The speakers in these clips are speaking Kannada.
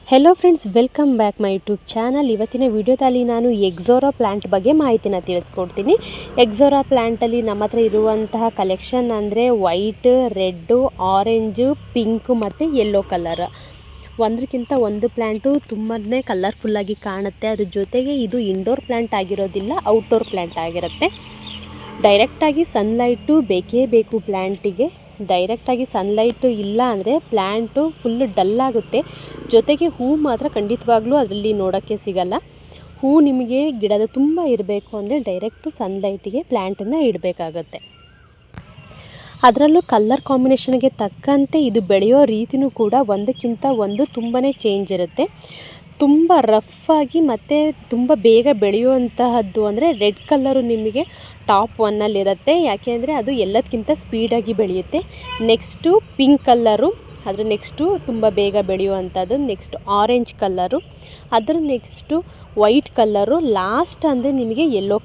Hello friends, welcome back my YouTube channel. ಇವತ್ತಿನ ವಿಡಿಯೋದಲ್ಲಿ ನಾನು ಎಕ್ಸೋರಾ ಪ್ಲ್ಯಾಂಟ್ ಬಗ್ಗೆ ಮಾಹಿತಿನ ತಿಳಿಸ್ಕೊಡ್ತೀನಿ. ಎಕ್ಸೋರಾ ಪ್ಲ್ಯಾಂಟಲ್ಲಿ ನಮ್ಮ ಹತ್ರ ಇರುವಂತಹ ಕಲೆಕ್ಷನ್ ಅಂದರೆ ವೈಟ್, ರೆಡ್ಡು, ಆರೆಂಜು, ಪಿಂಕು ಮತ್ತು ಯೆಲ್ಲೋ ಕಲರ್. ಒಂದಕ್ಕಿಂತ ಒಂದು ಪ್ಲ್ಯಾಂಟು ತುಂಬಾ ಕಲರ್ಫುಲ್ಲಾಗಿ ಕಾಣುತ್ತೆ. ಅದ್ರ ಜೊತೆಗೆ ಇದು ಇಂಡೋರ್ ಪ್ಲ್ಯಾಂಟ್ ಆಗಿರೋದಿಲ್ಲ, ಔಟ್ಡೋರ್ ಪ್ಲ್ಯಾಂಟ್ ಆಗಿರುತ್ತೆ. ಡೈರೆಕ್ಟಾಗಿ ಸನ್ಲೈಟು ಬೇಕೇ ಬೇಕು ಪ್ಲ್ಯಾಂಟಿಗೆ. ಡೈರೆಕ್ಟಾಗಿ ಸನ್ಲೈಟು ಇಲ್ಲ ಅಂದರೆ ಪ್ಲ್ಯಾಂಟು ಫುಲ್ಲು ಡಲ್ ಆಗುತ್ತೆ. ಜೊತೆಗೆ ಹೂ ಮಾತ್ರ ಖಂಡಿತವಾಗ್ಲೂ ಅದರಲ್ಲಿ ನೋಡೋಕ್ಕೆ ಸಿಗಲ್ಲ. ಹೂ ನಿಮಗೆ ಗಿಡದ ತುಂಬ ಇರಬೇಕು ಅಂದರೆ ಡೈರೆಕ್ಟ್ ಸನ್ಲೈಟಿಗೆ ಪ್ಲ್ಯಾಂಟನ್ನು ಇಡಬೇಕಾಗತ್ತೆ. ಅದರಲ್ಲೂ ಕಲರ್ ಕಾಂಬಿನೇಷನ್ಗೆ ತಕ್ಕಂತೆ ಇದು ಬೆಳೆಯೋ ರೀತಿಯೂ ಕೂಡ ಒಂದಕ್ಕಿಂತ ಒಂದು ತುಂಬಾ ಚೇಂಜ್ ಇರುತ್ತೆ. ತುಂಬ ರಫಾಗಿ ಮತ್ತು ತುಂಬ ಬೇಗ ಬೆಳೆಯುವಂತಹದ್ದು ಅಂದರೆ ರೆಡ್ ಕಲರು ನಿಮಗೆ ಟಾಪ್ ಒನ್ನಲ್ಲಿರುತ್ತೆ. ಯಾಕೆ ಅಂದರೆ ಅದು ಎಲ್ಲದಕ್ಕಿಂತ ಸ್ಪೀಡಾಗಿ ಬೆಳೆಯುತ್ತೆ. ನೆಕ್ಸ್ಟು ಪಿಂಕ್ ಕಲ್ಲರು, ಅದ್ರ ನೆಕ್ಸ್ಟು ತುಂಬ ಬೇಗ ಬೆಳೆಯುವಂಥದ್ದು. ನೆಕ್ಸ್ಟ್ ಆರೆಂಜ್ ಕಲ್ಲರು, ಅದರ ನೆಕ್ಸ್ಟು ವೈಟ್ ಕಲ್ಲರು, ಲಾಸ್ಟ್ ಅಂದರೆ ನಿಮಗೆ ಯೆಲ್ಲೋ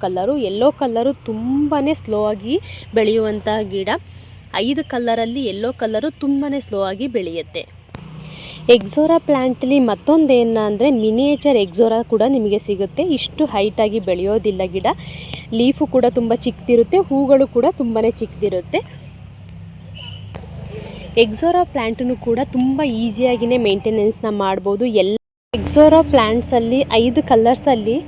ಕಲ್ಲರು ತುಂಬಾ ಸ್ಲೋ ಆಗಿ ಬೆಳೆಯುವಂತಹ ಗಿಡ. 5 ಕಲ್ಲರಲ್ಲಿ ಯೆಲ್ಲೋ ಕಲ್ಲರು ತುಂಬಾ ಸ್ಲೋ ಆಗಿ ಬೆಳೆಯುತ್ತೆ. ಎಕ್ಸೋರಾ ಪ್ಲ್ಯಾಂಟಲ್ಲಿ ಮತ್ತೊಂದು ಏನು ಅಂದರೆ ಮಿನಿಯೇಚರ್ ಎಕ್ಸೋರಾ ಕೂಡ ನಿಮಗೆ ಸಿಗುತ್ತೆ. ಇಷ್ಟು ಹೈಟಾಗಿ ಬೆಳೆಯೋದಿಲ್ಲ ಗಿಡ. ಲೀಫು ಕೂಡ ತುಂಬ ಚಿಕ್ಕದಿರುತ್ತೆ, ಹೂಗಳು ಕೂಡ ತುಂಬಾ ಚಿಕ್ಕದಿರುತ್ತೆ. ಎಕ್ಸೋರಾ ಪ್ಲ್ಯಾಂಟನ್ನು ಕೂಡ ತುಂಬ ಈಸಿಯಾಗಿಯೇ ಮೇಂಟೆನೆನ್ಸ್ನ ಮಾಡ್ಬೋದು. ಎಲ್ಲ ಎಕ್ಸೋರಾ ಪ್ಲ್ಯಾಂಟ್ಸಲ್ಲಿ 5 ಕಲರ್ಸಲ್ಲಿ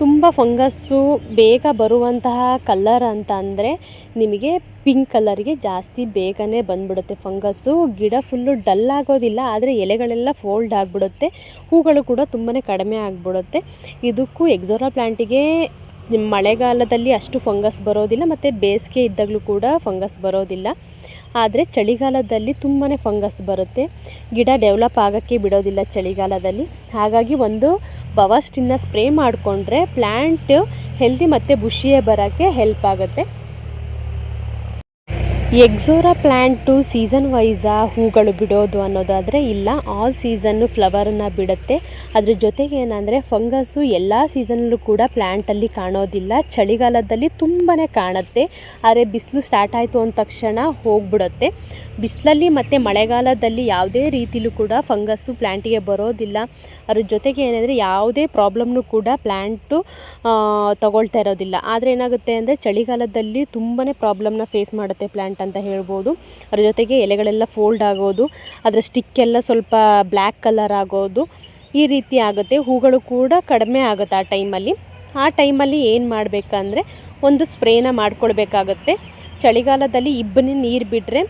ತುಂಬ ಫಂಗಸ್ಸು ಬೇಗ ಬರುವಂತಹ ಕಲರ್ ಅಂತ ಅಂದರೆ ನಿಮಗೆ ಪಿಂಕ್ ಕಲರ್ಗೆ ಜಾಸ್ತಿ ಬೇಗನೆ ಬಂದ್ಬಿಡುತ್ತೆ ಫಂಗಸ್ಸು. ಗಿಡ ಫುಲ್ಲು ಡಲ್ ಆಗೋದಿಲ್ಲ, ಆದರೆ ಎಲೆಗಳೆಲ್ಲ ಫೋಲ್ಡ್ ಆಗಿಬಿಡುತ್ತೆ. ಹೂಗಳು ಕೂಡ ತುಂಬಾ ಕಡಿಮೆ ಆಗಿಬಿಡುತ್ತೆ. ಇದಕ್ಕೂ ಎಕ್ಸೋರಾ ಪ್ಲ್ಯಾಂಟಿಗೆ ಮಳೆಗಾಲದಲ್ಲಿ ಅಷ್ಟು ಫಂಗಸ್ ಬರೋದಿಲ್ಲ ಮತ್ತು ಬೇಸಿಗೆ ಇದ್ದಾಗಲೂ ಕೂಡ ಫಂಗಸ್ ಬರೋದಿಲ್ಲ. ಆದರೆ ಚಳಿಗಾಲದಲ್ಲಿ ತುಂಬಾ ಫಂಗಸ್ ಬರುತ್ತೆ. ಗಿಡ ಡೆವಲಪ್ ಆಗೋಕ್ಕೆ ಬಿಡೋದಿಲ್ಲ ಚಳಿಗಾಲದಲ್ಲಿ. ಹಾಗಾಗಿ ಒಂದು ಬವಾಸ್ಟಿನ್ನ ಸ್ಪ್ರೇ ಮಾಡಿಕೊಂಡ್ರೆ ಪ್ಲ್ಯಾಂಟ್ ಹೆಲ್ದಿ ಮತ್ತು ಬುಷಿಯೇ ಬರೋಕ್ಕೆ ಹೆಲ್ಪ್ ಆಗುತ್ತೆ. ಎಕ್ಸೋರಾ ಪ್ಲ್ಯಾಂಟು ಸೀಸನ್ ವೈಸಾ ಹೂಗಳು ಬಿಡೋದು ಅನ್ನೋದಾದರೆ ಇಲ್ಲ, ಆಲ್ ಸೀಸನ್ನು ಫ್ಲವರನ್ನು ಬಿಡುತ್ತೆ. ಅದ್ರ ಜೊತೆಗೆ ಏನಂದರೆ ಫಂಗಸ್ಸು ಎಲ್ಲ ಸೀಸನಲ್ಲೂ ಕೂಡ ಪ್ಲ್ಯಾಂಟಲ್ಲಿ ಕಾಣೋದಿಲ್ಲ. ಚಳಿಗಾಲದಲ್ಲಿ ತುಂಬಾ ಕಾಣುತ್ತೆ, ಆದರೆ ಬಿಸಿಲು ಸ್ಟಾರ್ಟ್ ಆಯಿತು ಅಂದ ತಕ್ಷಣ ಹೋಗ್ಬಿಡುತ್ತೆ. ಬಿಸಿಲಲ್ಲಿ ಮತ್ತು ಮಳೆಗಾಲದಲ್ಲಿ ಯಾವುದೇ ರೀತಿಲೂ ಕೂಡ ಫಂಗಸ್ಸು ಪ್ಲ್ಯಾಂಟಿಗೆ ಬರೋದಿಲ್ಲ. ಅದ್ರ ಜೊತೆಗೆ ಏನಂದರೆ ಯಾವುದೇ ಪ್ರಾಬ್ಲಮ್ನೂ ಕೂಡ ಪ್ಲ್ಯಾಂಟು ತಗೊಳ್ತಾ ಇರೋದಿಲ್ಲ. ಆದರೆ ಏನಾಗುತ್ತೆ ಅಂದರೆ ಚಳಿಗಾಲದಲ್ಲಿ ತುಂಬಾ ಪ್ರಾಬ್ಲಮ್ನ ಫೇಸ್ ಮಾಡುತ್ತೆ ಪ್ಲ್ಯಾಂಟ್ ಅಂತ ಹೇಳ್ಬೋದು. ಅದ್ರ ಜೊತೆಗೆ ಎಲೆಗಳೆಲ್ಲ ಫೋಲ್ಡ್ ಆಗೋದು, ಅದರ ಸ್ಟಿಕ್ಕೆಲ್ಲ ಸ್ವಲ್ಪ ಬ್ಲ್ಯಾಕ್ ಕಲರ್ ಆಗೋದು, ಈ ರೀತಿ ಆಗುತ್ತೆ. ಹೂಗಳು ಕೂಡ ಕಡಿಮೆ ಆಗುತ್ತೆ ಆ ಟೈಮಲ್ಲಿ ಏನು ಮಾಡಬೇಕಂದ್ರೆ ಒಂದು ಸ್ಪ್ರೇನ ಮಾಡ್ಕೊಳ್ಬೇಕಾಗತ್ತೆ. ಚಳಿಗಾಲದಲ್ಲಿ ಇಬ್ಬನಿ ನೀರು ಬಿಟ್ಟರೆ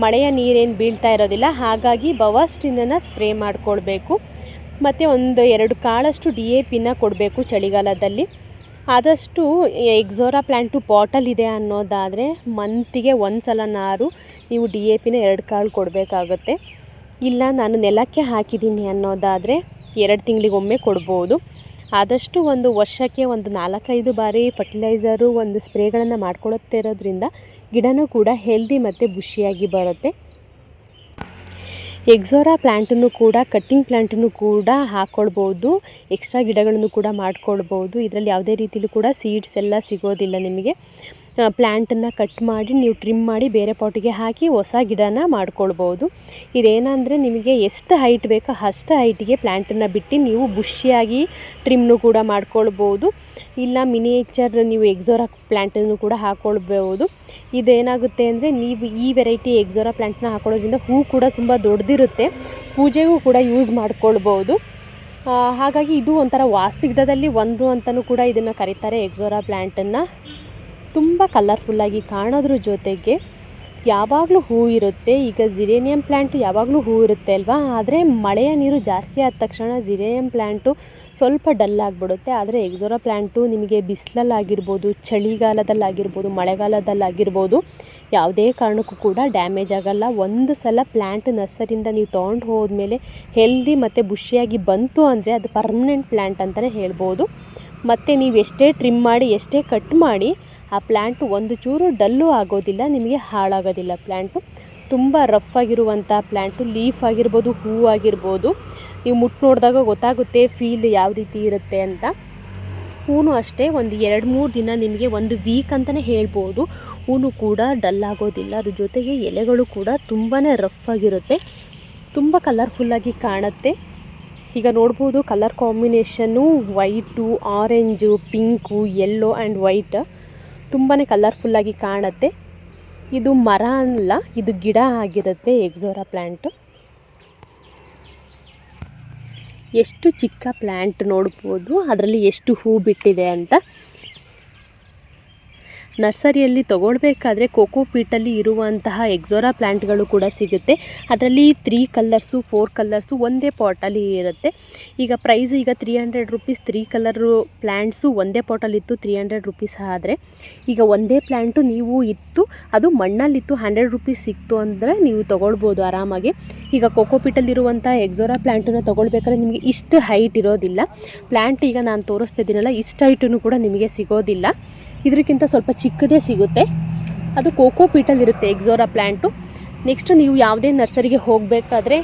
ಮಳೆಯ ನೀರೇನು ಬೀಳ್ತಾ ಇರೋದಿಲ್ಲ. ಹಾಗಾಗಿ ಬವಾಸ್ಟಿನನ್ನು ಸ್ಪ್ರೇ ಮಾಡ್ಕೊಳ್ಬೇಕು. ಮತ್ತು ಒಂದು 2 ಕಾಳಷ್ಟು DAPನ ಕೊಡಬೇಕು ಚಳಿಗಾಲದಲ್ಲಿ. ಆದಷ್ಟು ಎಕ್ಸೋರಾ ಪ್ಲ್ಯಾಂಟು ಪಾಟಲ್ಲಿದೆ ಅನ್ನೋದಾದರೆ ಮಂತಿಗೆ ಒಂದು ಸಲನಾರು ನೀವು DAPನ 2 ಕಾಳು ಕೊಡಬೇಕಾಗತ್ತೆ. ಇಲ್ಲ ನಾನು ನೆಲಕ್ಕೆ ಹಾಕಿದ್ದೀನಿ ಅನ್ನೋದಾದರೆ 2 ತಿಂಗಳಿಗೊಮ್ಮೆ ಕೊಡ್ಬೋದು. ಆದಷ್ಟು ಒಂದು ವರ್ಷಕ್ಕೆ ಒಂದು 4-5 ಬಾರಿ ಫರ್ಟಿಲೈಸರು ಒಂದು ಸ್ಪ್ರೇಗಳನ್ನು ಮಾಡ್ಕೊಳ್ತಿರೋದ್ರಿಂದ ಗಿಡನೂ ಕೂಡ ಹೆಲ್ದಿ ಮತ್ತು ಬುಷಿಯಾಗಿ ಬರುತ್ತೆ. ಎಕ್ಸೋರಾ ಪ್ಲ್ಯಾಂಟನ್ನು ಕೂಡ ಕಟ್ಟಿಂಗ್ ಪ್ಲ್ಯಾಂಟನ್ನು ಕೂಡ ಹಾಕ್ಕೊಳ್ಬೋದು. ಎಕ್ಸ್ಟ್ರಾ ಗಿಡಗಳನ್ನು ಕೂಡ ಮಾಡ್ಕೊಳ್ಬೋದು. ಇದರಲ್ಲಿ ಯಾವುದೇ ರೀತಿಲೂ ಕೂಡ ಸೀಡ್ಸ್ ಎಲ್ಲ ಸಿಗೋದಿಲ್ಲ ನಿಮಗೆ. ಪ್ಲ್ಯಾಂಟನ್ನು ಕಟ್ ಮಾಡಿ ನೀವು ಟ್ರಿಮ್ ಮಾಡಿ ಬೇರೆ ಪಾಟಿಗೆ ಹಾಕಿ ಹೊಸ ಗಿಡನ ಮಾಡ್ಕೊಳ್ಬೋದು. ಇದೇನಂದರೆ ನಿಮಗೆ ಎಷ್ಟು ಹೈಟ್ ಬೇಕೋ ಅಷ್ಟು ಹೈಟಿಗೆ ಪ್ಲ್ಯಾಂಟನ್ನು ಬಿಟ್ಟು ನೀವು ಬುಷಿಯಾಗಿ ಟ್ರಿಮ್ನು ಕೂಡ ಮಾಡ್ಕೊಳ್ಬೋದು. ಇಲ್ಲ ಮಿನಿಯೇಚರ್ ನೀವು ಎಕ್ಸೋರಾ ಪ್ಲ್ಯಾಂಟನ್ನು ಕೂಡ ಹಾಕ್ಕೊಳ್ಬೋದು. ಇದೇನಾಗುತ್ತೆ ಅಂದರೆ ನೀವು ಈ ವೆರೈಟಿ ಎಕ್ಸೋರಾ ಪ್ಲ್ಯಾಂಟ್ನ ಹಾಕೊಳ್ಳೋದ್ರಿಂದ ಹೂ ಕೂಡ ತುಂಬ ದೊಡ್ಡದಿರುತ್ತೆ, ಪೂಜೆಗೂ ಕೂಡ ಯೂಸ್ ಮಾಡ್ಕೊಳ್ಬೋದು. ಹಾಗಾಗಿ ಇದು ಒಂಥರ ವಾಸ್ತು ಗಿಡದಲ್ಲಿ ಒಂದು ಅಂತಲೂ ಕೂಡ ಇದನ್ನು ಕರೀತಾರೆ ಎಕ್ಸೋರಾ ಪ್ಲ್ಯಾಂಟನ್ನು. ತುಂಬ ಕಲರ್ಫುಲ್ಲಾಗಿ ಕಾಣೋದ್ರ ಜೊತೆಗೆ ಯಾವಾಗಲೂ ಹೂ ಇರುತ್ತೆ. ಈಗ ಜಿರೇನಿಯಂ ಪ್ಲ್ಯಾಂಟು ಯಾವಾಗಲೂ ಹೂ ಇರುತ್ತೆ ಅಲ್ವಾ, ಆದರೆ ಮಳೆಯ ನೀರು ಜಾಸ್ತಿ ಆದ ತಕ್ಷಣ ಜಿರೇನಿಯಂ ಪ್ಲ್ಯಾಂಟು ಸ್ವಲ್ಪ ಡಲ್ ಆಗಿಬಿಡುತ್ತೆ. ಆದರೆ ಎಕ್ಸೋರಾ ಪ್ಲ್ಯಾಂಟು ನಿಮಗೆ ಬಿಸಿಲಲ್ಲಾಗಿರ್ಬೋದು, ಚಳಿಗಾಲದಲ್ಲಾಗಿರ್ಬೋದು, ಮಳೆಗಾಲದಲ್ಲಾಗಿರ್ಬೋದು ಯಾವುದೇ ಕಾರಣಕ್ಕೂ ಕೂಡ ಡ್ಯಾಮೇಜ್ ಆಗೋಲ್ಲ. ಒಂದು ಸಲ ಪ್ಲ್ಯಾಂಟ್ ನರ್ಸರಿಯಿಂದ ನೀವು ತೊಗೊಂಡು ಹೋದ್ಮೇಲೆ ಹೆಲ್ದಿ ಮತ್ತು ಬುಷಿಯಾಗಿ ಬಂತು ಅಂದರೆ ಅದು ಪರ್ಮನೆಂಟ್ ಪ್ಲ್ಯಾಂಟ್ ಅಂತಲೇ ಹೇಳ್ಬೋದು. ಮತ್ತು ನೀವು ಎಷ್ಟೇ ಟ್ರಿಮ್ ಮಾಡಿ ಎಷ್ಟೇ ಕಟ್ ಮಾಡಿ ಆ ಪ್ಲ್ಯಾಂಟು ಒಂದು ಚೂರು ಡಲ್ಲು ಆಗೋದಿಲ್ಲ, ನಿಮಗೆ ಹಾಳಾಗೋದಿಲ್ಲ. ಪ್ಲ್ಯಾಂಟು ತುಂಬ ರಫ್ ಆಗಿರುವಂಥ ಪ್ಲ್ಯಾಂಟು, ಲೀಫ್ ಆಗಿರ್ಬೋದು, ಹೂ ಆಗಿರ್ಬೋದು, ನೀವು ಮುಟ್ಟು ನೋಡಿದಾಗ ಗೊತ್ತಾಗುತ್ತೆ ಫೀಲ್ ಯಾವ ರೀತಿ ಇರುತ್ತೆ ಅಂತ. ಹೂನು ಅಷ್ಟೇ ಒಂದು 2-3 ದಿನ ನಿಮಗೆ ಒಂದು ವೀಕ್ ಅಂತಲೇ ಹೇಳ್ಬೋದು, ಹೂನು ಕೂಡ ಡಲ್ ಆಗೋದಿಲ್ಲ. ಅದ್ರ ಜೊತೆಗೆ ಎಲೆಗಳು ಕೂಡ ತುಂಬಾ ರಫ್ ಆಗಿರುತ್ತೆ, ತುಂಬ ಕಲರ್ಫುಲ್ಲಾಗಿ ಕಾಣುತ್ತೆ. ಈಗ ನೋಡ್ಬೋದು ಕಲರ್ ಕಾಂಬಿನೇಷನ್ನು white, orange, pink, yellow and white ತುಂಬಾ ಕಲರ್ಫುಲ್ಲಾಗಿ ಕಾಣುತ್ತೆ. ಇದು ಮರ ಅಲ್ಲ, ಇದು ಗಿಡ ಆಗಿರುತ್ತೆ ಎಕ್ಸೋರಾ ಪ್ಲ್ಯಾಂಟು. ಎಷ್ಟು ಚಿಕ್ಕ ಪ್ಲ್ಯಾಂಟ್ ನೋಡ್ಬೋದು, ಅದರಲ್ಲಿ ಎಷ್ಟು ಹೂ ಬಿಟ್ಟಿದೆ ಅಂತ. ನರ್ಸರಿಯಲ್ಲಿ ತೊಗೊಳ್ಬೇಕಾದ್ರೆ ಕೋಕೋಪೀಟಲ್ಲಿ ಇರುವಂತಹ ಎಕ್ಸೋರಾ ಪ್ಲ್ಯಾಂಟ್ಗಳು ಕೂಡ ಸಿಗುತ್ತೆ. ಅದರಲ್ಲಿ 3 ಕಲರ್ಸು 4 ಕಲರ್ಸು ಒಂದೇ ಪಾಟಲ್ಲಿ ಇರುತ್ತೆ. ಈಗ ಪ್ರೈಸ್ ಈಗ 300 ರುಪೀಸ್ 3 ಕಲರು ಪ್ಲ್ಯಾಂಟ್ಸು ಒಂದೇ ಪಾಟಲ್ಲಿತ್ತು 300 ರುಪೀಸ್. ಆದರೆ ಈಗ ಒಂದೇ ಪ್ಲ್ಯಾಂಟು ನೀವು ಇತ್ತು ಅದು ಮಣ್ಣಲ್ಲಿತ್ತು 100 ರುಪೀಸ್ ಸಿಕ್ತು ಅಂದರೆ ನೀವು ತೊಗೊಳ್ಬೋದು ಆರಾಮಾಗಿ. ಈಗ ಕೋಕೋಪೀಟಲ್ಲಿರುವಂಥ ಎಕ್ಸೋರಾ ಪ್ಲ್ಯಾಂಟನ್ನು ತೊಗೊಳ್ಬೇಕಾದ್ರೆ ನಿಮಗೆ ಇಷ್ಟು ಹೈಟ್ ಇರೋದಿಲ್ಲ. ಪ್ಲ್ಯಾಂಟ್ ಈಗ ನಾನು ತೋರಿಸ್ತಾ ಇದ್ದೀನಲ್ಲ ಇಷ್ಟು ಹೈಟನ್ನು ಕೂಡ ನಿಮಗೆ ಸಿಗೋದಿಲ್ಲ, ಇದಕ್ಕಿಂತ ಸ್ವಲ್ಪ ಚಿಕ್ಕದೇ ಸಿಗುತ್ತೆ. ಅದು ಕೋಕೋಪೀಟಲ್ಲಿರುತ್ತೆ ಎಕ್ಸೋರಾ ಪ್ಲ್ಯಾಂಟು. ನೆಕ್ಸ್ಟು ನೀವು ಯಾವುದೇ ನರ್ಸರಿಗೆ ಹೋಗಬೇಕಾದ್ರೆ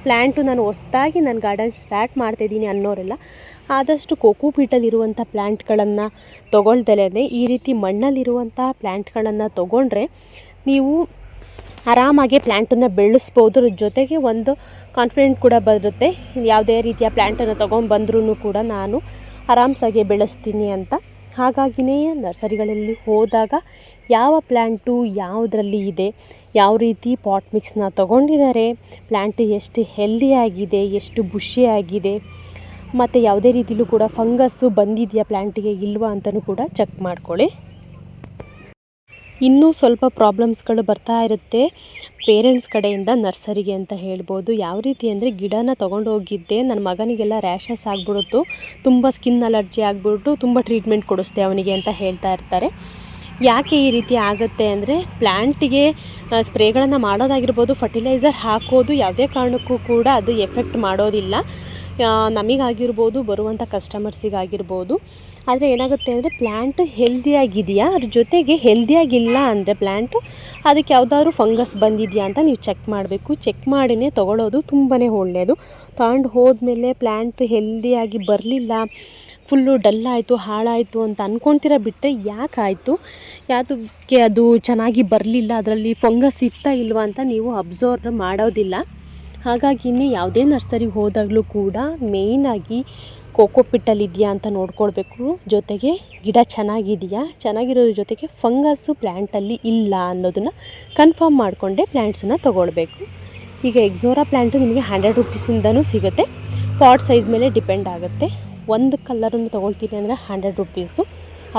ಪ್ಲ್ಯಾಂಟು ನಾನು ಹೊಸ್ದಾಗಿ ನನ್ನ ಗಾರ್ಡನ್ ಸ್ಟಾರ್ಟ್ ಮಾಡ್ತಾಯಿದ್ದೀನಿ ಅನ್ನೋರೆಲ್ಲ ಆದಷ್ಟು ಕೋಕೋಪೀಟಲ್ಲಿರುವಂಥ ಪ್ಲ್ಯಾಂಟ್ಗಳನ್ನು ತೊಗೊಳ್ದಲೇ ಈ ರೀತಿ ಮಣ್ಣಲ್ಲಿರುವಂಥ ಪ್ಲ್ಯಾಂಟ್ಗಳನ್ನು ತೊಗೊಂಡ್ರೆ ನೀವು ಆರಾಮಾಗಿ ಪ್ಲ್ಯಾಂಟನ್ನು ಬೆಳೆಸ್ಬೋದು. ಜೊತೆಗೆ ಒಂದು ಕಾನ್ಫಿಡೆಂಟ್ ಕೂಡ ಬರುತ್ತೆ, ಯಾವುದೇ ರೀತಿಯ ಪ್ಲ್ಯಾಂಟನ್ನು ತೊಗೊಂಡ್ಬಂದ್ರೂ ಕೂಡ ನಾನು ಆರಾಮ್ಸಾಗಿ ಬೆಳೆಸ್ತೀನಿ ಅಂತ. ಹಾಗಾಗಿಯೇ ನರ್ಸರಿಗಳಲ್ಲಿ ಹೋದಾಗ ಯಾವ ಪ್ಲ್ಯಾಂಟು ಯಾವುದರಲ್ಲಿ ಇದೆ, ಯಾವ ರೀತಿ ಪಾಟ್ ಮಿಕ್ಸ್ನ ತೊಗೊಂಡಿದ್ದಾರೆ, ಪ್ಲ್ಯಾಂಟ್ ಎಷ್ಟು ಹೆಲ್ದಿಯಾಗಿದೆ, ಎಷ್ಟು ಬುಷಿಯಾಗಿದೆ, ಮತ್ತು ಯಾವುದೇ ರೀತಿಲೂ ಕೂಡ ಫಂಗಸ್ಸು ಬಂದಿದೆಯಾ ಪ್ಲ್ಯಾಂಟಿಗೆ ಇಲ್ವಾ ಅಂತಲೂ ಕೂಡ ಚೆಕ್ ಮಾಡ್ಕೊಳ್ಳಿ. ಇನ್ನೂ ಸ್ವಲ್ಪ ಪ್ರಾಬ್ಲಮ್ಸ್ಗಳು ಬರ್ತಾ ಇರುತ್ತೆ ಪೇರೆಂಟ್ಸ್ ಕಡೆಯಿಂದ ನರ್ಸರಿಗೆ ಅಂತ ಹೇಳ್ಬೋದು. ಯಾವ ರೀತಿ ಅಂದರೆ ಗಿಡನ ತೊಗೊಂಡೋಗಿದ್ದೆ ನನ್ನ ಮಗನಿಗೆಲ್ಲ ರ್ಯಾಷಸ್ ಆಗಿಬಿಡುತ್ತು, ತುಂಬ ಸ್ಕಿನ್ ಅಲರ್ಜಿ ಆಗಿಬಿಟ್ಟು ತುಂಬ ಟ್ರೀಟ್ಮೆಂಟ್ ಕೊಡಿಸ್ದೆ ಅವನಿಗೆ ಅಂತ ಹೇಳ್ತಾ ಇರ್ತಾರೆ. ಯಾಕೆ ಈ ರೀತಿ ಆಗುತ್ತೆ ಅಂದರೆ ಪ್ಲ್ಯಾಂಟಿಗೆ ಸ್ಪ್ರೇಗಳನ್ನು ಮಾಡೋದಾಗಿರ್ಬೋದು, ಫರ್ಟಿಲೈಸರ್ ಹಾಕೋದು ಯಾವುದೇ ಕಾರಣಕ್ಕೂ ಕೂಡ ಅದು ಎಫೆಕ್ಟ್ ಮಾಡೋದಿಲ್ಲ. ನಮಗಾಗಿರ್ಬೋದು, ಬರುವಂಥ ಕಸ್ಟಮರ್ಸಿಗಾಗಿರ್ಬೋದು. ಆದರೆ ಏನಾಗುತ್ತೆ ಅಂದರೆ ಪ್ಲ್ಯಾಂಟ್ ಹೆಲ್ದಿಯಾಗಿದೆಯಾ, ಅದ್ರ ಜೊತೆಗೆ ಹೆಲ್ದಿಯಾಗಿಲ್ಲ ಅಂದರೆ ಪ್ಲ್ಯಾಂಟು ಅದಕ್ಕೆ ಯಾವುದಾದ್ರೂ ಫಂಗಸ್ ಬಂದಿದೆಯಾ ಅಂತ ನೀವು ಚೆಕ್ ಮಾಡಬೇಕು. ಚೆಕ್ ಮಾಡಿನೇ ತೊಗೊಳ್ಳೋದು ತುಂಬಾ ಒಳ್ಳೆಯದು. ತಗೊಂಡು ಹೋದ್ಮೇಲೆ ಪ್ಲ್ಯಾಂಟ್ ಹೆಲ್ದಿಯಾಗಿ ಬರಲಿಲ್ಲ, ಫುಲ್ಲು ಡಲ್ ಆಯಿತು, ಹಾಳಾಯಿತು ಅಂತ ಅಂದ್ಕೊಳ್ತೀರ ಬಿಟ್ಟರೆ ಯಾಕಾಯಿತು, ಯಾವುದಕ್ಕೆ ಅದು ಚೆನ್ನಾಗಿ ಬರಲಿಲ್ಲ, ಅದರಲ್ಲಿ ಫಂಗಸ್ ಇತ್ತಾ ಇಲ್ವಾ ಅಂತ ನೀವು ಅಬ್ಸರ್ವ್ ಮಾಡೋದಿಲ್ಲ. ಹಾಗಾಗಿನೇ ಯಾವುದೇ ನರ್ಸರಿಗೆ ಹೋದಾಗಲೂ ಕೂಡ ಮೇಯ್ನಾಗಿ ಕೋಕೋಪೀಟಲ್ಲಿದೆಯಾ ಅಂತ ನೋಡ್ಕೊಳ್ಬೇಕು. ಜೊತೆಗೆ ಗಿಡ ಚೆನ್ನಾಗಿರೋದ್ರ ಜೊತೆಗೆ ಫಂಗಸ್ಸು ಪ್ಲ್ಯಾಂಟಲ್ಲಿ ಇಲ್ಲ ಅನ್ನೋದನ್ನು ಕನ್ಫರ್ಮ್ ಮಾಡಿಕೊಂಡೇ ಪ್ಲ್ಯಾಂಟ್ಸನ್ನು ತೊಗೊಳ್ಬೇಕು. ಈಗ ಎಕ್ಸೋರಾ ಪ್ಲ್ಯಾಂಟು ನಿಮಗೆ 100 ರುಪೀಸಿಂದನೂ ಸಿಗುತ್ತೆ, ಪಾಟ್ ಸೈಜ್ ಮೇಲೆ ಡಿಪೆಂಡ್ ಆಗುತ್ತೆ. ಒಂದು ಕಲರನ್ನು ತೊಗೊಳ್ತೀನಿ ಅಂದರೆ 100 ರುಪೀಸು.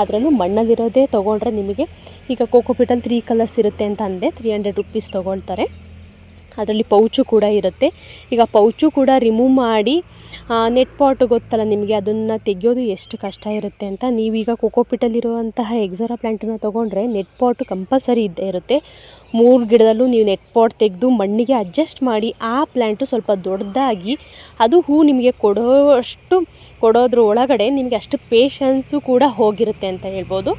ಅದರಲ್ಲೂ ಮಣ್ಣಲ್ಲಿರೋದೇ ತೊಗೊಂಡ್ರೆ ನಿಮಗೆ ಈಗ ಕೋಕೋಪೀಟಲ್ಲಿ 3 ಕಲರ್ಸ್ ಇರುತ್ತೆ ಅಂತ ಅಂದೆ, 300 ರುಪೀಸ್ ತೊಗೊಳ್ತಾರೆ. ಅದರಲ್ಲಿ ಪೌಚು ಕೂಡ ಇರುತ್ತೆ. ಈಗ ಪೌಚು ಕೂಡ ರಿಮೂವ್ ಮಾಡಿ ನೆಟ್ ಪಾಟ್ ಗೊತ್ತಲ್ಲ ನಿಮಗೆ, ಅದನ್ನು ತೆಗೆಯೋದು ಎಷ್ಟು ಕಷ್ಟ ಇರುತ್ತೆ ಅಂತ. ನೀವೀಗ ಕೋಕೋಪೀಟಲ್ಲಿರುವಂತಹ ಎಕ್ಸೋರಾ ಪ್ಲ್ಯಾಂಟನ್ನು ತೊಗೊಂಡ್ರೆ ನೆಟ್ ಪಾಟು ಕಂಪಲ್ಸರಿ ಇದ್ದೇ ಇರುತ್ತೆ. 3 ಗಿಡದಲ್ಲೂ ನೀವು ನೆಟ್ ಪಾಟ್ ತೆಗೆದು ಮಣ್ಣಿಗೆ ಅಡ್ಜಸ್ಟ್ ಮಾಡಿ ಆ ಪ್ಲ್ಯಾಂಟು ಸ್ವಲ್ಪ ದೊಡ್ಡದಾಗಿ ಅದು ಹೂ ನಿಮಗೆ ಕೊಡೋದ್ರ ಒಳಗಡೆ ನಿಮಗೆ ಅಷ್ಟು ಪೇಷನ್ಸು ಕೂಡ ಹೋಗಿರುತ್ತೆ ಅಂತ ಹೇಳ್ಬೋದು.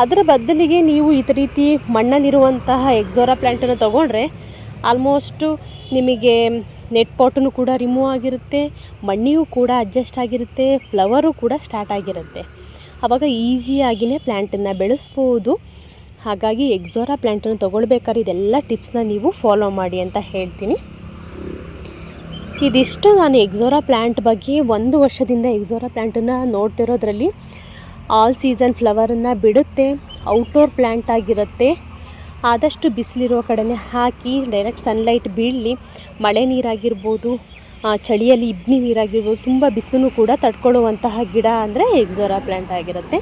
ಅದರ ಬದಲಿಗೆ ನೀವು ಈ ರೀತಿ ಮಣ್ಣಲ್ಲಿರುವಂತಹ ಎಕ್ಸೋರಾ ಪ್ಲ್ಯಾಂಟನ್ನು ತೊಗೊಂಡ್ರೆ ಆಲ್ಮೋಸ್ಟು ನಿಮಗೆ ನೆಟ್ ಪಾಟೂ ಕೂಡ ರಿಮೂವ್ ಆಗಿರುತ್ತೆ, ಮಣ್ಣಿಯೂ ಕೂಡ ಅಡ್ಜಸ್ಟ್ ಆಗಿರುತ್ತೆ, ಫ್ಲವರು ಕೂಡ ಸ್ಟಾರ್ಟ್ ಆಗಿರುತ್ತೆ. ಆವಾಗ ಈಸಿಯಾಗಿಯೇ ಪ್ಲ್ಯಾಂಟನ್ನು ಬೆಳೆಸ್ಬೋದು. ಹಾಗಾಗಿ ಎಕ್ಸೋರಾ ಪ್ಲ್ಯಾಂಟನ್ನು ತೊಗೊಳ್ಬೇಕಾದ್ರೆ ಇದೆಲ್ಲ ಟಿಪ್ಸ್ನ ನೀವು ಫಾಲೋ ಮಾಡಿ ಅಂತ ಹೇಳ್ತೀನಿ. ಇದಿಷ್ಟು ನಾನು ಎಕ್ಸೋರಾ ಪ್ಲ್ಯಾಂಟ್ ಬಗ್ಗೆ 1 ವರ್ಷದಿಂದ ಎಕ್ಸೋರಾ ಪ್ಲ್ಯಾಂಟನ್ನು ನೋಡ್ತಿರೋದ್ರಲ್ಲಿ ಆಲ್ ಸೀಸನ್ ಫ್ಲವರನ್ನು ಬಿಡುತ್ತೆ, ಔಟ್ಡೋರ್ ಪ್ಲ್ಯಾಂಟ್ ಆಗಿರುತ್ತೆ. ಆದಷ್ಟು ಬಿಸಿಲಿರೋ ಕಡೆನೇ ಹಾಕಿ, ಡೈರೆಕ್ಟ್ ಸನ್ಲೈಟ್ ಬೀಳಲಿ, ಮಳೆ ನೀರಾಗಿರ್ಬೋದು, ಚಳಿಯಲ್ಲಿ ಇಬ್ಬನಿ ನೀರಾಗಿರ್ಬೋದು, ತುಂಬ ಬಿಸಿಲೂ ಕೂಡ ತಡ್ಕೊಳ್ಳುವಂತಹ ಗಿಡ ಅಂದರೆ ಎಕ್ಸೋರಾ ಪ್ಲ್ಯಾಂಟ್ ಆಗಿರುತ್ತೆ.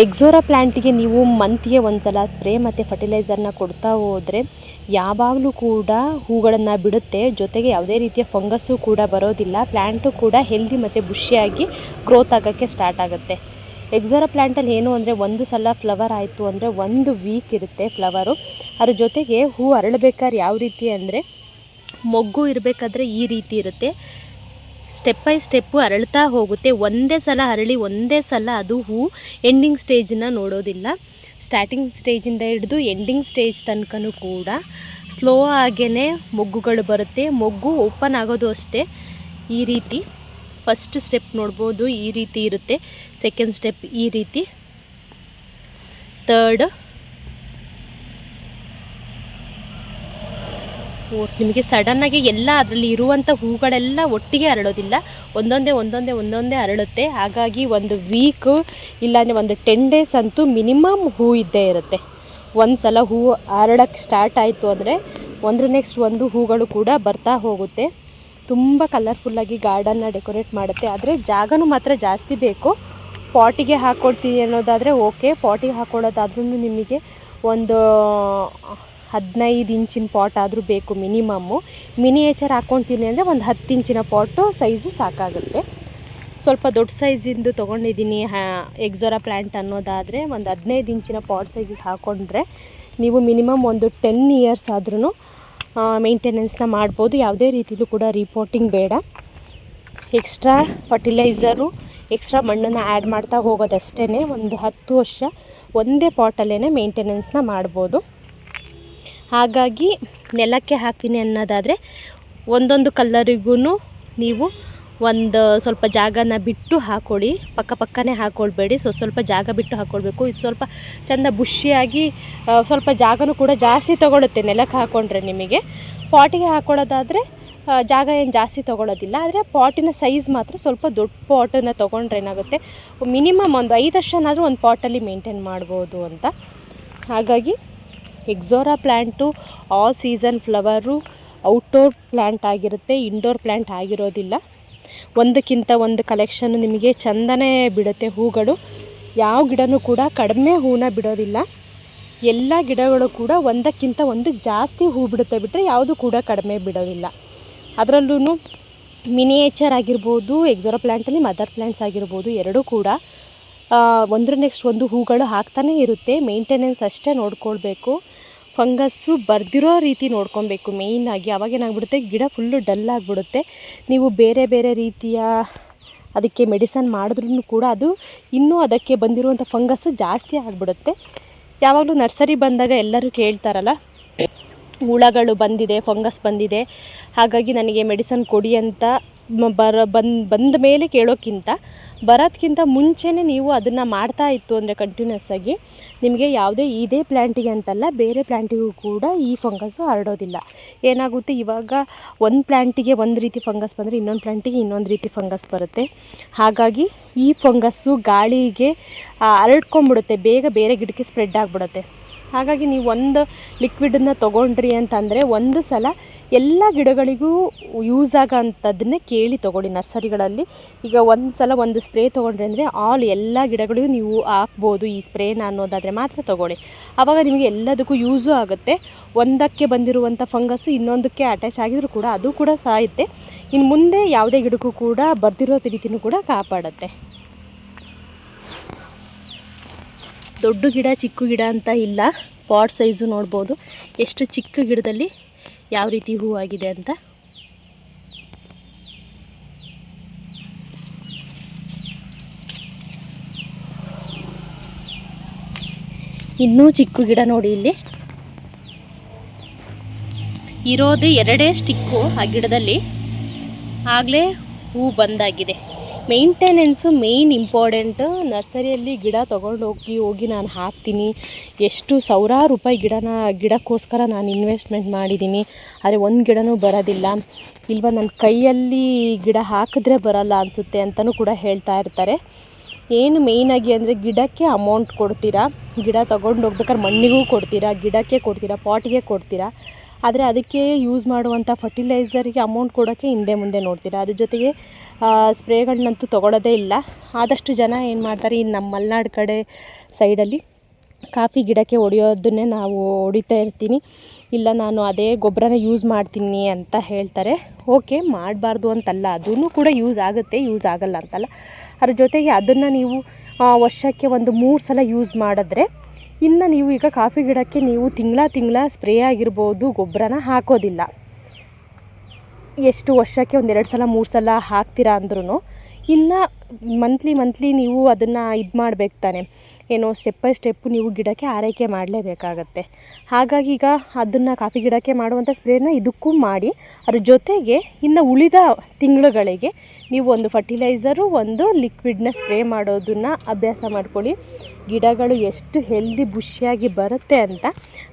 ಎಕ್ಸೋರಾ ಪ್ಲ್ಯಾಂಟಿಗೆ ನೀವು ಮಂತ್ಗೆ ಒಂದು ಸಲ ಸ್ಪ್ರೇ ಮತ್ತು ಫರ್ಟಿಲೈಸರ್ನ ಕೊಡ್ತಾ ಹೋದರೆ ಯಾವಾಗಲೂ ಕೂಡ ಹೂಗಳನ್ನು ಬಿಡುತ್ತೆ. ಜೊತೆಗೆ ಯಾವುದೇ ರೀತಿಯ ಫಂಗಸ್ಸು ಕೂಡ ಬರೋದಿಲ್ಲ, ಪ್ಲ್ಯಾಂಟು ಕೂಡ ಹೆಲ್ದಿ ಮತ್ತು ಬುಷಿಯಾಗಿ ಗ್ರೋತ್ ಆಗೋಕ್ಕೆ ಸ್ಟಾರ್ಟ್ ಆಗುತ್ತೆ. ಎಕ್ಸೋರಾ ಪ್ಲ್ಯಾಂಟಲ್ಲಿ ಏನು ಅಂದರೆ ಒಂದು ಸಲ ಫ್ಲವರ್ ಆಯಿತು ಅಂದರೆ 1 ವೀಕ್ ಇರುತ್ತೆ ಫ್ಲವರು. ಅದ್ರ ಜೊತೆಗೆ ಹೂ ಅರಳಬೇಕಾದ್ರೆ ಯಾವ ರೀತಿ ಅಂದರೆ ಮೊಗ್ಗು ಇರಬೇಕಾದ್ರೆ ಈ ರೀತಿ ಇರುತ್ತೆ, ಸ್ಟೆಪ್ ಬೈ ಸ್ಟೆಪ್ಪು ಅರಳ್ತಾ ಹೋಗುತ್ತೆ. ಒಂದೇ ಸಲ ಅರಳಿ ಒಂದೇ ಸಲ ಅದು ಹೂ ಎಂಡಿಂಗ್ ಸ್ಟೇಜನ್ನು ನೋಡೋದಿಲ್ಲ. ಸ್ಟಾರ್ಟಿಂಗ್ ಸ್ಟೇಜಿಂದ ಹಿಡಿದು ಎಂಡಿಂಗ್ ಸ್ಟೇಜ್ ತನಕನೂ ಕೂಡ ಸ್ಲೋ ಆಗೇ ಮೊಗ್ಗುಗಳು ಬರುತ್ತೆ. ಮೊಗ್ಗು ಓಪನ್ ಆಗೋದು ಅಷ್ಟೇ ಈ ರೀತಿ. ಫಸ್ಟ್ ಸ್ಟೆಪ್ ನೋಡ್ಬೋದು ಈ ರೀತಿ ಇರುತ್ತೆ, ಸೆಕೆಂಡ್ ಸ್ಟೆಪ್ ಈ ರೀತಿ, ಥರ್ಡ್, ನಿಮಗೆ ಸಡನ್ನಾಗಿ ಎಲ್ಲ ಅದರಲ್ಲಿ ಇರುವಂಥ ಹೂಗಳೆಲ್ಲ ಒಟ್ಟಿಗೆ ಅರಳೋದಿಲ್ಲ, ಒಂದೊಂದೇ ಅರಳುತ್ತೆ. ಹಾಗಾಗಿ ಒಂದು ವೀಕು ಇಲ್ಲಾಂದರೆ ಒಂದು 10 ಡೇಸ್ ಅಂತೂ ಮಿನಿಮಮ್ ಹೂ ಇದ್ದೇ ಇರುತ್ತೆ. ಒಂದು ಸಲ ಹೂ ಅರಳಕ್ಕೆ ಸ್ಟಾರ್ಟ್ ಆಯಿತು ಅಂದರೆ ಒಂದ್ರ ನೆಕ್ಸ್ಟ್ ಒಂದು ಹೂಗಳು ಕೂಡ ಬರ್ತಾ ಹೋಗುತ್ತೆ. ತುಂಬ ಕಲರ್ಫುಲ್ಲಾಗಿ ಗಾರ್ಡನ್ನ ಡೆಕೋರೇಟ್ ಮಾಡುತ್ತೆ. ಆದರೆ ಜಾಗನೂ ಮಾತ್ರ ಜಾಸ್ತಿ ಬೇಕು. ಪಾಟಿಗೆ ಹಾಕ್ಕೊಡ್ತೀವಿ ಅನ್ನೋದಾದರೆ ಓಕೆ, ಪಾಟಿಗೆ ಹಾಕ್ಕೊಳ್ಳೋದಾದ್ರೂ ನಿಮಗೆ ಒಂದು 15 ಇಂಚಿನ ಪಾಟ್ ಆದರೂ ಬೇಕು ಮಿನಿಮಮ್ಮು. ಮಿನಿಯೇಚರ್ ಹಾಕ್ಕೊಳ್ತೀನಿ ಅಂದರೆ ಒಂದು 10 ಇಂಚಿನ ಪಾಟು ಸೈಜು ಸಾಕಾಗುತ್ತೆ. ಸ್ವಲ್ಪ ದೊಡ್ಡ ಸೈಜಿಂದು ತೊಗೊಂಡಿದ್ದೀನಿ ಎಕ್ಸೋರಾ ಪ್ಲ್ಯಾಂಟ್ ಅನ್ನೋದಾದರೆ ಒಂದು 15 ಇಂಚಿನ ಪಾಟ್ ಸೈಜಿಗೆ ಹಾಕ್ಕೊಂಡ್ರೆ ನೀವು ಮಿನಿಮಮ್ ಒಂದು 10 ಇಯರ್ಸ್ ಆದ್ರೂ ಮೇಂಟೆನೆನ್ಸ್ನ ಮಾಡ್ಬೋದು. ಯಾವುದೇ ರೀತಿಲೂ ಕೂಡ ರಿಪೋರ್ಟಿಂಗ್ ಬೇಡ. ಎಕ್ಸ್ಟ್ರಾ ಫರ್ಟಿಲೈಸರು, ಎಕ್ಸ್ಟ್ರಾ ಮಣ್ಣನ್ನು ಆ್ಯಡ್ ಮಾಡ್ತಾ ಹೋಗೋದಷ್ಟೇ. ಒಂದು 10 ವರ್ಷ ಒಂದೇ ಪಾಟಲ್ಲೇ ಮೇಂಟೆನೆನ್ಸ್ನ ಮಾಡ್ಬೋದು. ಹಾಗಾಗಿ ನೆಲಕ್ಕೆ ಹಾಕ್ತೀನಿ ಅನ್ನೋದಾದರೆ ಒಂದೊಂದು ಕಲ್ಲರಿಗೂ ನೀವು ಒಂದು ಸ್ವಲ್ಪ ಜಾಗನ ಬಿಟ್ಟು ಹಾಕ್ಕೊಳ್ಳಿ, ಪಕ್ಕನೇ ಹಾಕ್ಕೊಳ್ಬೇಡಿ. ಸ್ವಲ್ಪ ಜಾಗ ಬಿಟ್ಟು ಹಾಕ್ಕೊಳ್ಬೇಕು. ಇದು ಸ್ವಲ್ಪ ಚೆಂದ ಬುಷಿಯಾಗಿ ಸ್ವಲ್ಪ ಜಾಗನೂ ಕೂಡ ಜಾಸ್ತಿ ತೊಗೊಳುತ್ತೆ ನೆಲಕ್ಕೆ ಹಾಕ್ಕೊಂಡ್ರೆ. ನಿಮಗೆ ಪಾಟಿಗೆ ಹಾಕ್ಕೊಳ್ಳೋದಾದರೆ ಜಾಗ ಏನು ಜಾಸ್ತಿ ತೊಗೊಳೋದಿಲ್ಲ. ಆದರೆ ಪಾಟಿನ ಸೈಜ್ ಮಾತ್ರ ಸ್ವಲ್ಪ ದೊಡ್ಡ ಪಾಟನ್ನು ತೊಗೊಂಡ್ರೆ ಏನಾಗುತ್ತೆ, ಮಿನಿಮಮ್ ಒಂದು 5 ವರ್ಷನಾದರೂ ಒಂದು ಪಾಟಲ್ಲಿ ಮೇಂಟೈನ್ ಮಾಡ್ಬೋದು ಅಂತ. ಹಾಗಾಗಿ ixora plant all season flower, outdoor plant ಆಗಿರುತ್ತೆ, ಇಂಡೋರ್ ಪ್ಲ್ಯಾಂಟ್ ಆಗಿರೋದಿಲ್ಲ. ಒಂದಕ್ಕಿಂತ ಒಂದು ಕಲೆಕ್ಷನ್ ನಿಮಗೆ ಚೆಂದನೇ ಬಿಡುತ್ತೆ ಹೂಗಳು. ಯಾವ ಗಿಡನೂ ಕೂಡ ಕಡಿಮೆ ಹೂನ ಬಿಡೋದಿಲ್ಲ. ಎಲ್ಲ ಗಿಡಗಳು ಕೂಡ ಒಂದಕ್ಕಿಂತ ಒಂದು ಜಾಸ್ತಿ ಹೂ ಬಿಡುತ್ತೆ ಬಿಟ್ಟರೆ ಯಾವುದು ಕೂಡ ಕಡಿಮೆ ಬಿಡೋದಿಲ್ಲ. ಅದರಲ್ಲೂ ಮಿನಿಯೇಚರ್ ಆಗಿರ್ಬೋದು, ಎಕ್ಸೋರಾ ಪ್ಲ್ಯಾಂಟಲ್ಲಿ ಮದರ್ ಪ್ಲ್ಯಾಂಟ್ಸ್ ಆಗಿರ್ಬೋದು, ಎರಡೂ ಕೂಡ ಒಂದ್ರ ನೆಕ್ಸ್ಟ್ ಒಂದು ಹೂಗಳು ಹಾಕ್ತಾನೇ ಇರುತ್ತೆ. ಮೇಂಟೆನೆನ್ಸ್ ಅಷ್ಟೇ ನೋಡ್ಕೊಳ್ಬೇಕು. ಫಂಗಸ್ಸು ಬರ್ದಿರೋ ರೀತಿ ನೋಡ್ಕೊಬೇಕು ಮೇಯ್ನಾಗಿ. ಅವಾಗೇನಾಗ್ಬಿಡುತ್ತೆ, ಗಿಡ ಫುಲ್ಲು ಡಲ್ ಆಗಿಬಿಡುತ್ತೆ. ನೀವು ಬೇರೆ ಬೇರೆ ರೀತಿಯ ಅದಕ್ಕೆ ಮೆಡಿಸನ್ ಮಾಡಿದ್ರೂ ಕೂಡ ಅದು ಇನ್ನೂ ಅದಕ್ಕೆ ಬಂದಿರುವಂಥ ಫಂಗಸ್ಸು ಜಾಸ್ತಿ ಆಗಿಬಿಡುತ್ತೆ. ಯಾವಾಗಲೂ ನರ್ಸರಿ ಬಂದಾಗ ಎಲ್ಲರೂ ಕೇಳ್ತಾರಲ್ಲ, ಹುಳಗಳು ಬಂದಿದೆ, ಫಂಗಸ್ ಬಂದಿದೆ, ಹಾಗಾಗಿ ನನಗೆ ಮೆಡಿಸನ್ ಕೊಡಿ ಅಂತ ಬಂದ ಮೇಲೆ ಕೇಳೋಕ್ಕಿಂತ ಬರೋದಕ್ಕಿಂತ ಮುಂಚೆನೇ ನೀವು ಅದನ್ನು ಮಾಡ್ತಾ ಇತ್ತು ಅಂದರೆ ಕಂಟಿನ್ಯೂಸ್ ಆಗಿ ನಿಮಗೆ ಯಾವುದೇ ಇದೇ ಪ್ಲ್ಯಾಂಟಿಗೆ ಅಂತಲ್ಲ, ಬೇರೆ ಪ್ಲ್ಯಾಂಟಿಗೂ ಕೂಡ ಈ ಫಂಗಸ್ಸು ಹರಡೋದಿಲ್ಲ. ಏನಾಗುತ್ತೆ, ಇವಾಗ ಒಂದು ಪ್ಲ್ಯಾಂಟಿಗೆ ಒಂದು ರೀತಿ ಫಂಗಸ್ ಬಂದರೆ ಇನ್ನೊಂದು ಪ್ಲ್ಯಾಂಟಿಗೆ ಇನ್ನೊಂದು ರೀತಿ ಫಂಗಸ್ ಬರುತ್ತೆ. ಹಾಗಾಗಿ ಈ ಫಂಗಸ್ಸು ಗಾಳಿಗೆ ಹರಡ್ಕೊಂಬಿಡುತ್ತೆ, ಬೇಗ ಬೇರೆ ಗಿಡಕ್ಕೆ ಸ್ಪ್ರೆಡ್ ಆಗಿಬಿಡುತ್ತೆ. ಹಾಗಾಗಿ ನೀವು ಒಂದು ಲಿಕ್ವಿಡನ್ನು ತೊಗೊಂಡ್ರಿ ಅಂತಂದರೆ ಒಂದು ಸಲ ಎಲ್ಲ ಗಿಡಗಳಿಗೂ ಯೂಸ್ ಆಗೋಂಥದ್ದನ್ನೇ ಕೇಳಿ ತೊಗೊಳ್ಳಿ ನರ್ಸರಿಗಳಲ್ಲಿ. ಈಗ ಒಂದು ಸಲ ಒಂದು ಸ್ಪ್ರೇ ತೊಗೊಂಡ್ರಿ ಅಂದರೆ ಎಲ್ಲ ಗಿಡಗಳಿಗೂ ನೀವು ಹಾಕ್ಬೋದು ಈ ಸ್ಪ್ರೇನ ಅನ್ನೋದಾದರೆ ಮಾತ್ರ ತೊಗೊಳ್ಳಿ. ಆವಾಗ ನಿಮಗೆ ಎಲ್ಲದಕ್ಕೂ ಯೂಸು ಆಗುತ್ತೆ. ಒಂದಕ್ಕೆ ಬಂದಿರುವಂಥ ಫಂಗಸ್ಸು ಇನ್ನೊಂದಕ್ಕೆ ಅಟ್ಯಾಚ್ ಆಗಿದ್ರೂ ಕೂಡ ಅದು ಕೂಡ ಸಾಯುತ್ತೆ. ಇನ್ನು ಮುಂದೆ ಯಾವುದೇ ಗಿಡಕ್ಕೂ ಕೂಡ ಬರ್ದಿರೋ ರೀತಿಯೂ ಕೂಡ ಕಾಪಾಡುತ್ತೆ. ದೊಡ್ಡ ಗಿಡ ಚಿಕ್ಕ ಗಿಡ ಅಂತ ಇಲ್ಲ, ಪಾಟ್ ಸೈಜು ನೋಡ್ಬೋದು ಎಷ್ಟು ಚಿಕ್ಕ ಗಿಡದಲ್ಲಿ ಯಾವ ರೀತಿ ಹೂ ಆಗಿದೆ ಅಂತ. ಇನ್ನೂ ಚಿಕ್ಕ ಗಿಡ ನೋಡಿ, ಇಲ್ಲಿ ಇರೋದು 2 ಸ್ಟಿಕ್ಕು ಆ ಗಿಡದಲ್ಲಿ, ಆಗಲೇ ಹೂ ಬಂದಾಗಿದೆ. Maintenance main important. ನರ್ಸರಿಯಲ್ಲಿ ಗಿಡ ತೊಗೊಂಡೋಗಿ ನಾನು ಹಾಕ್ತೀನಿ, ಎಷ್ಟು ಸಾವಿರಾರು ರೂಪಾಯಿ ಗಿಡಕ್ಕೋಸ್ಕರ ನಾನು ಇನ್ವೆಸ್ಟ್ಮೆಂಟ್ ಮಾಡಿದ್ದೀನಿ, ಆದರೆ ಒಂದು ಗಿಡನೂ ಬರೋದಿಲ್ಲ. ಇಲ್ವ ನನ್ನ ಕೈಯಲ್ಲಿ ಗಿಡ ಹಾಕಿದ್ರೆ ಬರೋಲ್ಲ ಅನಿಸುತ್ತೆ ಅಂತಲೂ ಕೂಡ ಹೇಳ್ತಾ ಇರ್ತಾರೆ. ಏನು ಮೇಯ್ನಾಗಿ ಅಂದರೆ ಗಿಡಕ್ಕೆ ಅಮೌಂಟ್ ಕೊಡ್ತೀರಾ, ಗಿಡ ತೊಗೊಂಡೋಗ್ಬೇಕಾದ್ರೆ ಮಣ್ಣಿಗೂ ಕೊಡ್ತೀರಾ, ಗಿಡಕ್ಕೆ ಕೊಡ್ತೀರಾ, ಪಾಟಿಗೆ ಕೊಡ್ತೀರಾ. ಆದರೆ ಅದಕ್ಕೆ ಯೂಸ್ ಮಾಡುವಂಥ ಫರ್ಟಿಲೈಸರಿಗೆ ಅಮೌಂಟ್ ಕೊಡೋಕ್ಕೆ ಹಿಂದೆ ಮುಂದೆ ನೋಡ್ತೀರಾ. ಅದ್ರ ಜೊತೆಗೆ ಸ್ಪ್ರೇಗಳನ್ನಂತೂ ತೊಗೊಳ್ಳೋದೇ ಇಲ್ಲ. ಆದಷ್ಟು ಜನ ಏನು ಮಾಡ್ತಾರೆ, ಈ ನಮ್ಮ ಮಲೆನಾಡು ಕಡೆ ಸೈಡಲ್ಲಿ ಕಾಫಿ ಗಿಡಕ್ಕೆ ಹೊಡೆಯೋದನ್ನೇ ನಾವು ಹೊಡಿತಾ ಇರ್ತೀನಿ, ಇಲ್ಲ ನಾನು ಅದೇ ಗೊಬ್ಬರನ ಯೂಸ್ ಮಾಡ್ತೀನಿ ಅಂತ ಹೇಳ್ತಾರೆ. ಓಕೆ, ಮಾಡಬಾರ್ದು ಅಂತಲ್ಲ, ಅದೂ ಕೂಡ ಯೂಸ್ ಆಗುತ್ತೆ, ಯೂಸ್ ಆಗಲ್ಲ ಅಂತಲ್ಲ. ಅದ್ರ ಜೊತೆಗೆ ಅದನ್ನು ನೀವು ವರ್ಷಕ್ಕೆ ಒಂದು 3 ಸಲ ಯೂಸ್ ಮಾಡಿದ್ರೆ, ಇನ್ನು ನೀವು ಈಗ ಕಾಫಿ ಗಿಡಕ್ಕೆ ನೀವು ತಿಂಗಳ ಸ್ಪ್ರೇ ಆಗಿರ್ಬೋದು ಗೊಬ್ಬರನ ಹಾಕೋದಿಲ್ಲ. ಎಷ್ಟು ವರ್ಷಕ್ಕೆ ಒಂದು 2 ಸಲ 3 ಸಲ ಹಾಕ್ತೀರಾ ಅಂದ್ರೂ ಇನ್ನು ಮಂತ್ಲಿ ನೀವು ಅದನ್ನು ಇದು ಮಾಡಬೇಕು ತಾನೆ, ಏನೋ ಸ್ಟೆಪ್ ಬೈ ಸ್ಟೆಪ್ಪು ನೀವು ಗಿಡಕ್ಕೆ ಆರೈಕೆ ಮಾಡಲೇಬೇಕಾಗತ್ತೆ. ಹಾಗಾಗಿ ಈಗ ಅದನ್ನು ಕಾಫಿ ಗಿಡಕ್ಕೆ ಮಾಡುವಂಥ ಸ್ಪ್ರೇನ ಇದಕ್ಕೂ ಮಾಡಿ, ಅದ್ರ ಜೊತೆಗೆ ಇನ್ನು ಉಳಿದ ತಿಂಗಳುಗಳಿಗೆ ನೀವು ಒಂದು ಫರ್ಟಿಲೈಸರು, ಒಂದು ಲಿಕ್ವಿಡ್ನ ಸ್ಪ್ರೇ ಮಾಡೋದನ್ನು ಅಭ್ಯಾಸ ಮಾಡ್ಕೊಳ್ಳಿ. ಗಿಡಗಳು ಎಷ್ಟು ಹೆಲ್ದಿ ಬುಷಿಯಾಗಿ ಬರುತ್ತೆ ಅಂತ.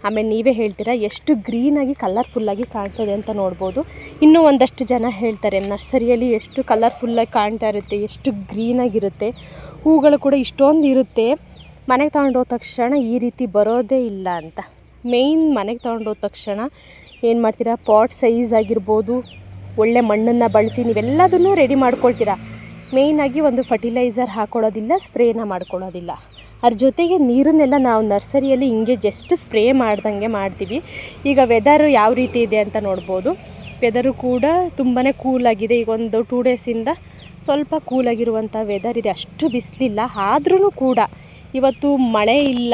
ಆಮೇಲೆ ನೀವೇ ಹೇಳ್ತೀರಾ ಎಷ್ಟು ಗ್ರೀನಾಗಿ ಕಲರ್ಫುಲ್ಲಾಗಿ ಕಾಣ್ತದೆ ಅಂತ ನೋಡ್ಬೋದು. ಇನ್ನೂ ಒಂದಷ್ಟು ಜನ ಹೇಳ್ತಾರೆ ನರ್ಸರಿಯಲ್ಲಿ ಎಷ್ಟು ಕಲರ್ಫುಲ್ಲಾಗಿ ಕಾಣ್ತಾ ಇರುತ್ತೆ, ಎಷ್ಟು ಗ್ರೀನಾಗಿರುತ್ತೆ, ಹೂಗಳು ಕೂಡ ಇಷ್ಟೊಂದು ಇರುತ್ತೆ, ಮನೆಗೆ ತೊಗೊಂಡೋದ ತಕ್ಷಣ ಈ ರೀತಿ ಬರೋದೇ ಇಲ್ಲ ಅಂತ. ಮೇಯ್ನ್ ಮನೆಗೆ ತೊಗೊಂಡೋದ ತಕ್ಷಣ ಏನು ಮಾಡ್ತೀರಾ, ಪಾಟ್ ಸೈಜ್ ಆಗಿರ್ಬೋದು, ಒಳ್ಳೆ ಮಣ್ಣನ್ನು ಬಳಸಿ ನೀವೆಲ್ಲದನ್ನೂ ರೆಡಿ ಮಾಡ್ಕೊಳ್ತೀರಾ. ಮೇಯ್ನಾಗಿ ಒಂದು ಫರ್ಟಿಲೈಸರ್ ಹಾಕ್ಕೊಳ್ಳೋದಿಲ್ಲ, ಸ್ಪ್ರೇನ ಮಾಡ್ಕೊಳ್ಳೋದಿಲ್ಲ. ಅದ್ರ ಜೊತೆಗೆ ನೀರನ್ನೆಲ್ಲ ನಾವು ನರ್ಸರಿಯಲ್ಲಿ ಹಿಂಗೆ ಜಸ್ಟ್ ಸ್ಪ್ರೇ ಮಾಡ್ದಂಗೆ ಮಾಡ್ತೀವಿ. ಈಗ ವೆದರು ಯಾವ ರೀತಿ ಇದೆ ಅಂತ ನೋಡ್ಬೋದು. ವೆದರು ಕೂಡ ತುಂಬಾ ಕೂಲಾಗಿದೆ. ಈಗ ಒಂದು 2 ಡೇಸಿಂದ ಸ್ವಲ್ಪ ಕೂಲಾಗಿರುವಂಥ ವೆದರ್ ಇದೆ. ಅಷ್ಟು ಬಿಸಿಲಿಲ್ಲ. ಆದ್ರೂ ಕೂಡ ಇವತ್ತು ಮಳೆ ಇಲ್ಲ,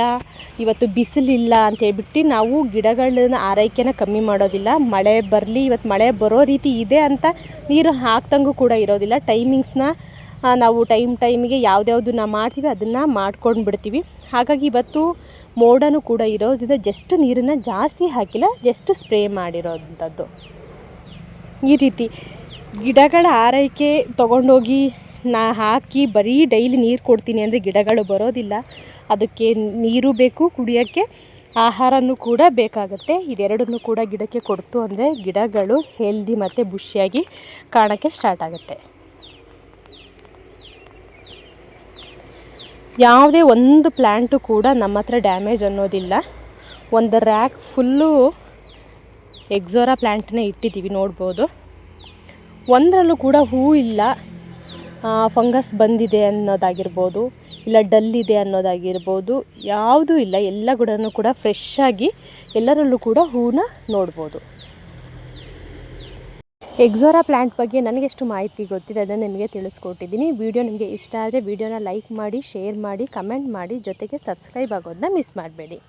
ಇವತ್ತು ಬಿಸಿಲಿಲ್ಲ ಅಂತೇಳ್ಬಿಟ್ಟು ನಾವು ಗಿಡಗಳನ್ನ ಆರೈಕೆನ ಕಮ್ಮಿ ಮಾಡೋದಿಲ್ಲ. ಮಳೆ ಬರಲಿ, ಇವತ್ತು ಮಳೆ ಬರೋ ರೀತಿ ಇದೆ ಅಂತ ನೀರು ಹಾಕ್ದಂಗೂ ಕೂಡ ಇರೋದಿಲ್ಲ. ಟೈಮಿಂಗ್ಸ್ನ ನಾವು ಟೈಮಿಗೆ ಯಾವ್ದ್ಯಾವ್ದನ್ನ ಮಾಡ್ತೀವಿ ಅದನ್ನು ಮಾಡ್ಕೊಂಡು ಬಿಡ್ತೀವಿ. ಹಾಗಾಗಿ ಇವತ್ತು ಮೋಡನೂ ಕೂಡ ಇರೋದ್ರಿಂದ ಜಸ್ಟ್ ನೀರನ್ನು ಜಾಸ್ತಿ ಹಾಕಿಲ್ಲ, ಜಸ್ಟ್ ಸ್ಪ್ರೇ ಮಾಡಿರೋವಂಥದ್ದು. ಈ ರೀತಿ ಗಿಡಗಳ ಆರೈಕೆ ತೊಗೊಂಡೋಗಿ ಹಾಕಿ ಬರೀ ಡೈಲಿ ನೀರು ಕೊಡ್ತೀನಿ ಅಂದರೆ ಗಿಡಗಳು ಬರೋದಿಲ್ಲ. ಅದಕ್ಕೆ ನೀರು ಬೇಕು, ಕುಡಿಯೋಕ್ಕೆ ಆಹಾರನೂ ಕೂಡ ಬೇಕಾಗುತ್ತೆ. ಇದೆರಡನ್ನೂ ಕೂಡ ಗಿಡಕ್ಕೆ ಕೊಡ್ತು ಅಂದರೆ ಗಿಡಗಳು ಹೆಲ್ದಿ ಮತ್ತು ಬುಷಿಯಾಗಿ ಕಾಣೋಕ್ಕೆ ಸ್ಟಾರ್ಟ್ ಆಗುತ್ತೆ. ಯಾವುದೇ ಒಂದು ಪ್ಲ್ಯಾಂಟು ಕೂಡ ನಮ್ಮ ಹತ್ರ ಡ್ಯಾಮೇಜ್ ಅನ್ನೋದಿಲ್ಲ. ಒಂದು ರ್ಯಾಕ್ ಫುಲ್ಲು ಎಕ್ಸೋರಾ ಪ್ಲ್ಯಾಂಟ್ನೇ ಇಟ್ಟಿದ್ದೀವಿ, ನೋಡ್ಬೋದು. ಒಂದರಲ್ಲೂ ಕೂಡ ಹೂ ಇಲ್ಲ, ಫಂಗಸ್ ಬಂದಿದೆ ಅನ್ನೋದಾಗಿರ್ಬೋದು, ಇಲ್ಲ ಡಲ್ ಇದೆ ಅನ್ನೋದಾಗಿರ್ಬೋದು, ಯಾವುದೂ ಇಲ್ಲ. ಎಲ್ಲ ಗಿಡನೂ ಕೂಡ ಫ್ರೆಶ್ಶಾಗಿ ಎಲ್ಲರಲ್ಲೂ ಕೂಡ ಹೂನ ನೋಡ್ಬೋದು. ಎಕ್ಸೋರಾ ಪ್ಲ್ಯಾಂಟ್ ಬಗ್ಗೆ ನನಗೆಷ್ಟು ಮಾಹಿತಿ ಗೊತ್ತಿದೆ ಅದನ್ನು ನಿಮಗೆ ತಿಳಿಸ್ಕೊಟ್ಟಿದ್ದೀನಿ. ವಿಡಿಯೋ ನಿಮಗೆ ಇಷ್ಟ ಆದರೆ ವಿಡಿಯೋನ ಲೈಕ್ ಮಾಡಿ, ಶೇರ್ ಮಾಡಿ, ಕಮೆಂಟ್ ಮಾಡಿ, ಜೊತೆಗೆ ಸಬ್ಸ್ಕ್ರೈಬ್ ಆಗೋದನ್ನ ಮಿಸ್ ಮಾಡಬೇಡಿ.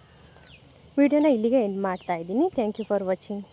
ವಿಡಿಯೋನ ಇಲ್ಲಿಗೆ ಎಂಡ್ ಮಾಡ್ತಾಯಿದ್ದೀನಿ. Thank you for watching.